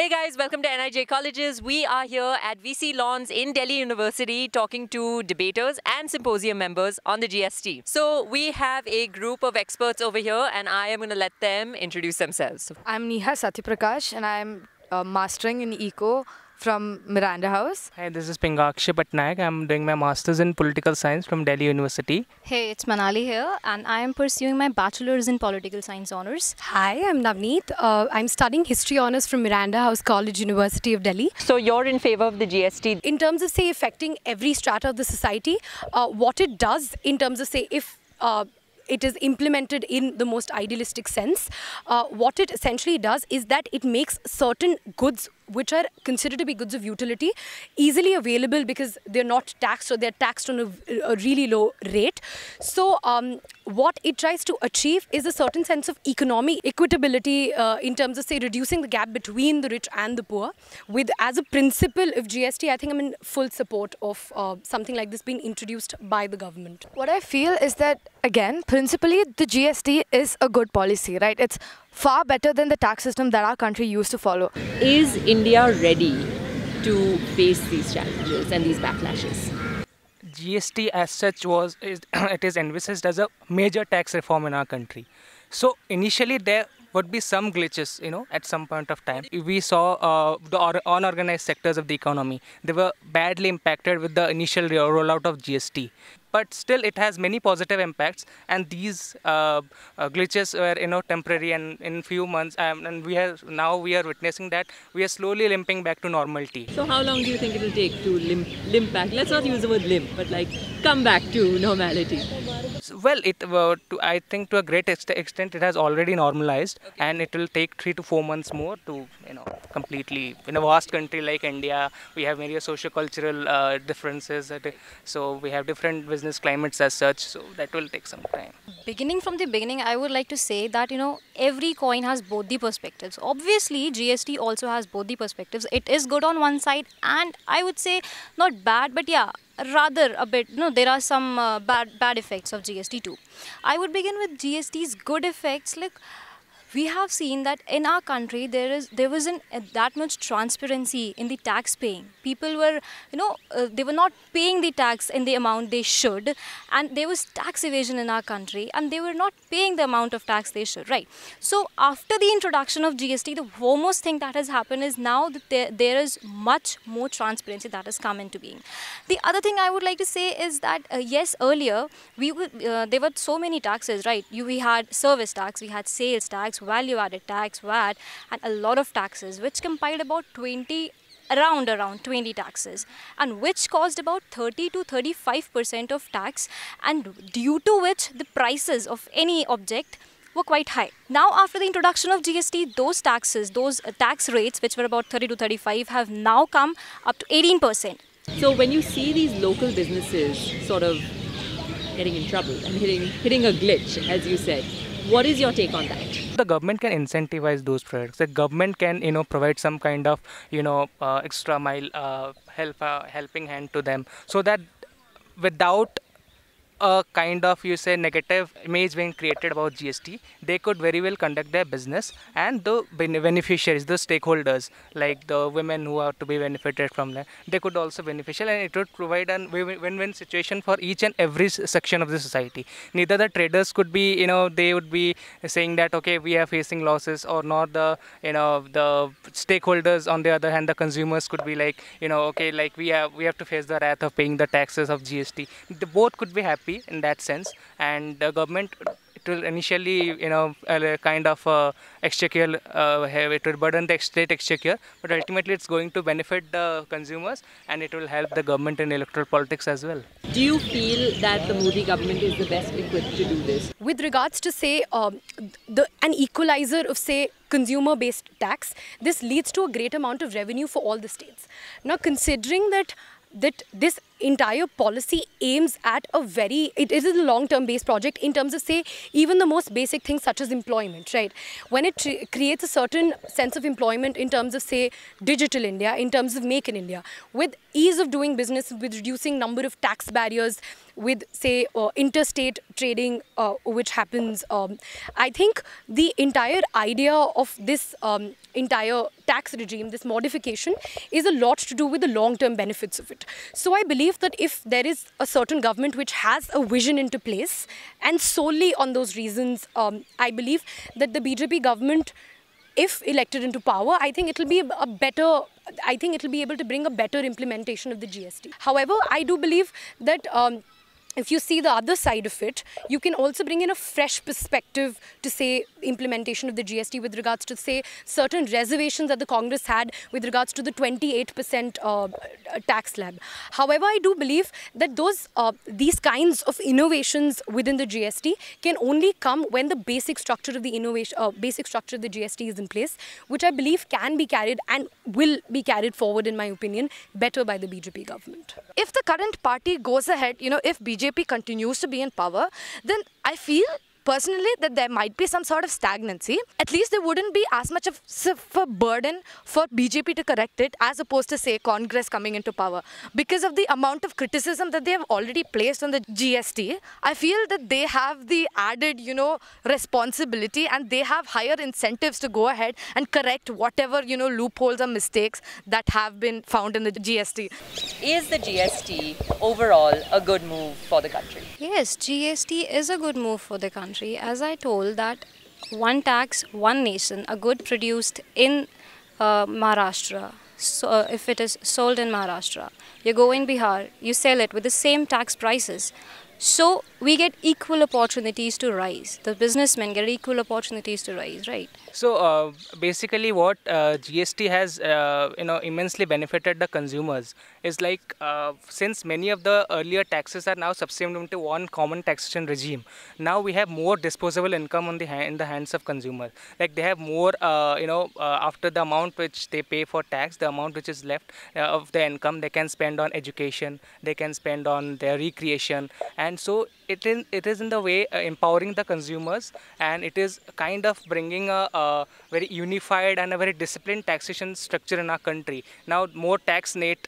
Hey guys, welcome to NIJ Colleges. We are here at VC Lawns in Delhi University talking to debaters and symposium members on the GST. So we have a group of experts over here and I am going to let them introduce themselves. I'm Niha Satyaprakash and I'm mastering in Eco from Miranda House. Hi, this is Pingakschya Pattanayak. I'm doing my Masters in Political Science from Delhi University. Hey, it's Manali here and I am pursuing my Bachelor's in Political Science Honours. Hi, I'm Navneet. I'm studying History Honours from Miranda House College, University of Delhi. So you're in favor of the GST? In terms of, say, affecting every strata of the society, what it does in terms of, say, if it is implemented in the most idealistic sense, what it essentially does is that it makes certain goods which are considered to be goods of utility easily available because they're not taxed or they're taxed on a really low rate. So what it tries to achieve is a certain sense of economic equitability in terms of, say, reducing the gap between the rich and the poor. With as a principle of GST, I think I'm in full support of something like this being introduced by the government. What I feel is that, again, principally the GST is a good policy, right? It's far better than the tax system that our country used to follow. Is India ready to face these challenges and these backlashes? GST as such it is envisaged as a major tax reform in our country. So initially there would be some glitches, at some point of time. We saw the unorganized sectors of the economy. They were badly impacted with the initial rollout of GST. But still, it has many positive impacts, and these glitches were, temporary. And in few months, and we are witnessing that we are slowly limping back to normality. So how long do you think it will take to limp back? Let's not use the word limp, but like come back to normality. Well, I think to a great extent it has already normalized, and it will take 3 to 4 months more to, completely. In a vast country like India, we have various socio-cultural differences. So we have different business climates as such. So that will take some time. Beginning from the beginning, I would like to say that, every coin has both the perspectives. Obviously, GST also has both the perspectives. It is good on one side, and I would say not bad, but yeah, rather a bit, there are some bad effects of GST too. I would begin with GST's good effects. Like, we have seen that in our country there wasn't that much transparency in the tax paying. People were, they were not paying the tax in the amount they should, and there was tax evasion in our country, and they were not paying the amount of tax they should, right? So after the introduction of GST, the foremost thing that has happened is now that there is much more transparency that has come into being. The other thing I would like to say is that yes, earlier there were so many taxes, right? We had service tax, we had sales tax, value-added tax, VAT, and a lot of taxes, which compiled about around 20 taxes, and which caused about 30 to 35% of tax, and due to which the prices of any object were quite high. Now, after the introduction of GST, those taxes, those tax rates, which were about 30 to 35, have now come up to 18%. So when you see these local businesses sort of getting in trouble and hitting a glitch, as you said, what is your take on that? The government can incentivize those products. The government can, provide some kind of, extra mile helping hand to them, so that without a kind of, negative image being created about GST, they could very well conduct their business, and the beneficiaries, the stakeholders, like the women who are to be benefited from that, they could also beneficial, and it would provide a win-win situation for each and every section of the society. Neither the traders could be, they would be saying that, okay, we are facing losses, or not the, the stakeholders. On the other hand, the consumers could be like, okay, like we have to face the wrath of paying the taxes of GST. The both could be happy in that sense, and the government, it will initially, kind of exchequer, it will burden the state exchequer, but ultimately it's going to benefit the consumers, and it will help the government in electoral politics as well. Do you feel that the Modi government is the best equipped to do this? With regards to, say, an equalizer of, say, consumer-based tax, this leads to a great amount of revenue for all the states. Now, considering that this entire policy aims at it is a long-term based project in terms of, say, even the most basic things such as employment, right? When it creates a certain sense of employment in terms of, say, digital India, in terms of make in India, with ease of doing business, with reducing number of tax barriers, with, say, interstate trading, which happens. I think the entire idea of this entire tax regime, this modification, is a lot to do with the long-term benefits of it. So I believe that if there is a certain government which has a vision into place, and solely on those reasons, I believe that the BJP government, if elected into power, I think it will be able to bring a better implementation of the GST. However, I do believe that if you see the other side of it, you can also bring in a fresh perspective to, say, implementation of the GST with regards to, say, certain reservations that the Congress had with regards to the 28% tax slab. However, I do believe that these kinds of innovations within the GST can only come when the basic structure of the GST is in place, which I believe can be carried and will be carried forward, in my opinion, better by the BJP government. If the current party goes ahead, if BJP continues to be in power, then I feel personally that there might be some sort of stagnancy. At least there wouldn't be as much of a burden for BJP to correct it as opposed to, say, Congress coming into power. Because of the amount of criticism that they have already placed on the GST, I feel that they have the added, responsibility, and they have higher incentives to go ahead and correct whatever, loopholes or mistakes that have been found in the GST. Is the GST overall a good move for the country? Yes, GST is a good move for the country. As I told, that one tax, one nation, a good produced in Maharashtra, so if it is sold in Maharashtra, you go in Bihar, you sell it with the same tax prices. So we get equal opportunities to rise. The businessmen get equal opportunities to rise, right? So basically what GST has immensely benefited the consumers is like since many of the earlier taxes are now subsumed into one common taxation regime, now we have more disposable income in the hands of consumers. Like they have more after the amount which they pay for tax, the amount which is left of the income they can spend on education, they can spend on their recreation, and so it is in the way empowering the consumers, and it is kind of bringing a very unified and a very disciplined taxation structure in our country. Now the tax net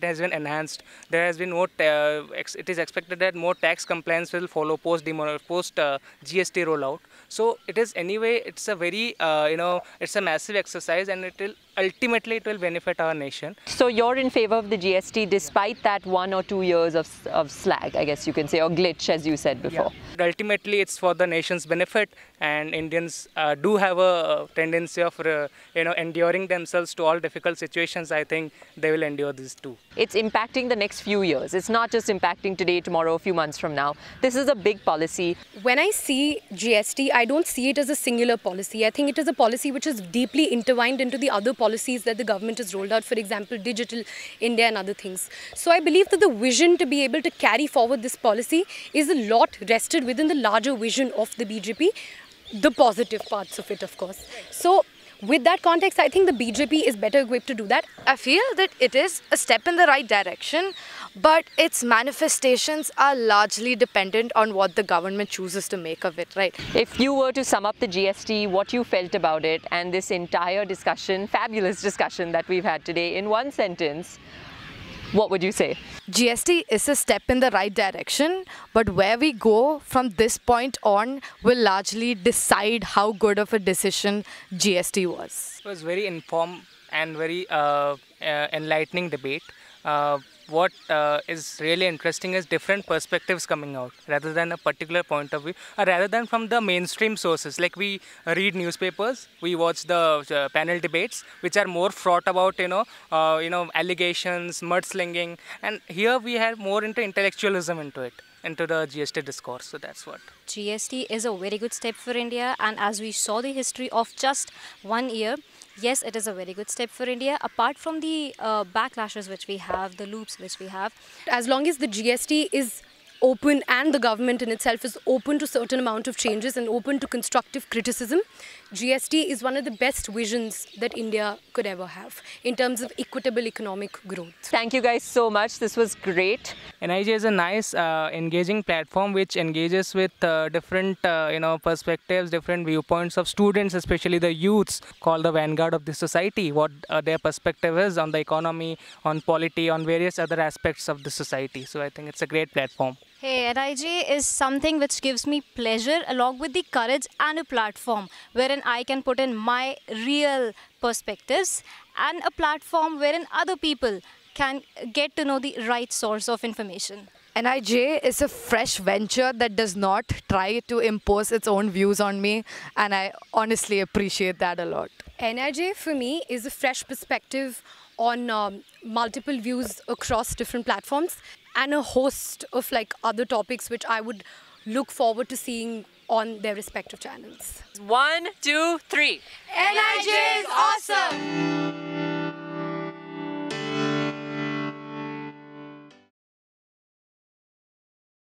has been enhanced. There has been more, it is expected that more tax compliance will follow post GST rollout. So it is anyway, it's a very, it's a massive exercise, and ultimately it will benefit our nation. So you're in favor of the GST despite that 1 or 2 years of slag, I guess you can say, or glitch, as you said before. Yeah. Ultimately it's for the nation's benefit, and Indians do have a tendency of enduring themselves to all difficult situations. I think they will endure this too. It's impacting the next few years. It's not just impacting today, tomorrow, a few months from now. This is a big policy. When I see GST, I don't see it as a singular policy. I think it is a policy which is deeply intertwined into the other policies that the government has rolled out, for example, Digital India and other things. So I believe that the vision to be able to carry forward this policy is a lot rested within the larger vision of the BJP, the positive parts of it, of course. So with that context, I think the BJP is better equipped to do that. I feel that it is a step in the right direction, but its manifestations are largely dependent on what the government chooses to make of it, right? If you were to sum up the GST, what you felt about it, and this entire discussion, fabulous discussion that we've had today, in one sentence, what would you say? GST is a step in the right direction, but where we go from this point on will largely decide how good of a decision GST was. It was very informed and very enlightening debate. What is really interesting is different perspectives coming out rather than a particular point of view, or rather than from the mainstream sources. Like we read newspapers, we watch the panel debates, which are more fraught about allegations, mudslinging, and here we have more into intellectualism into the GST discourse. So that's what. GST is a very good step for India, and as we saw the history of just 1 year, yes, it is a very good step for India, apart from the backlashes which we have, the loops which we have. As long as the GST is open, and the government in itself is open to certain amount of changes and open to constructive criticism, GST is one of the best visions that India could ever have in terms of equitable economic growth. Thank you guys so much. This was great. NIJ is a nice, engaging platform which engages with different, perspectives, different viewpoints of students, especially the youths, called the vanguard of the society. What their perspective is on the economy, on polity, on various other aspects of the society. So I think it's a great platform. Hey, NIJ is something which gives me pleasure along with the courage and a platform wherein I can put in my real perspectives and a platform wherein other people can get to know the right source of information. NIJ is a fresh venture that does not try to impose its own views on me, and I honestly appreciate that a lot. NIJ for me is a fresh perspective on multiple views across different platforms and a host of like other topics which I would look forward to seeing on their respective channels. 1, 2, 3. NIJ is awesome!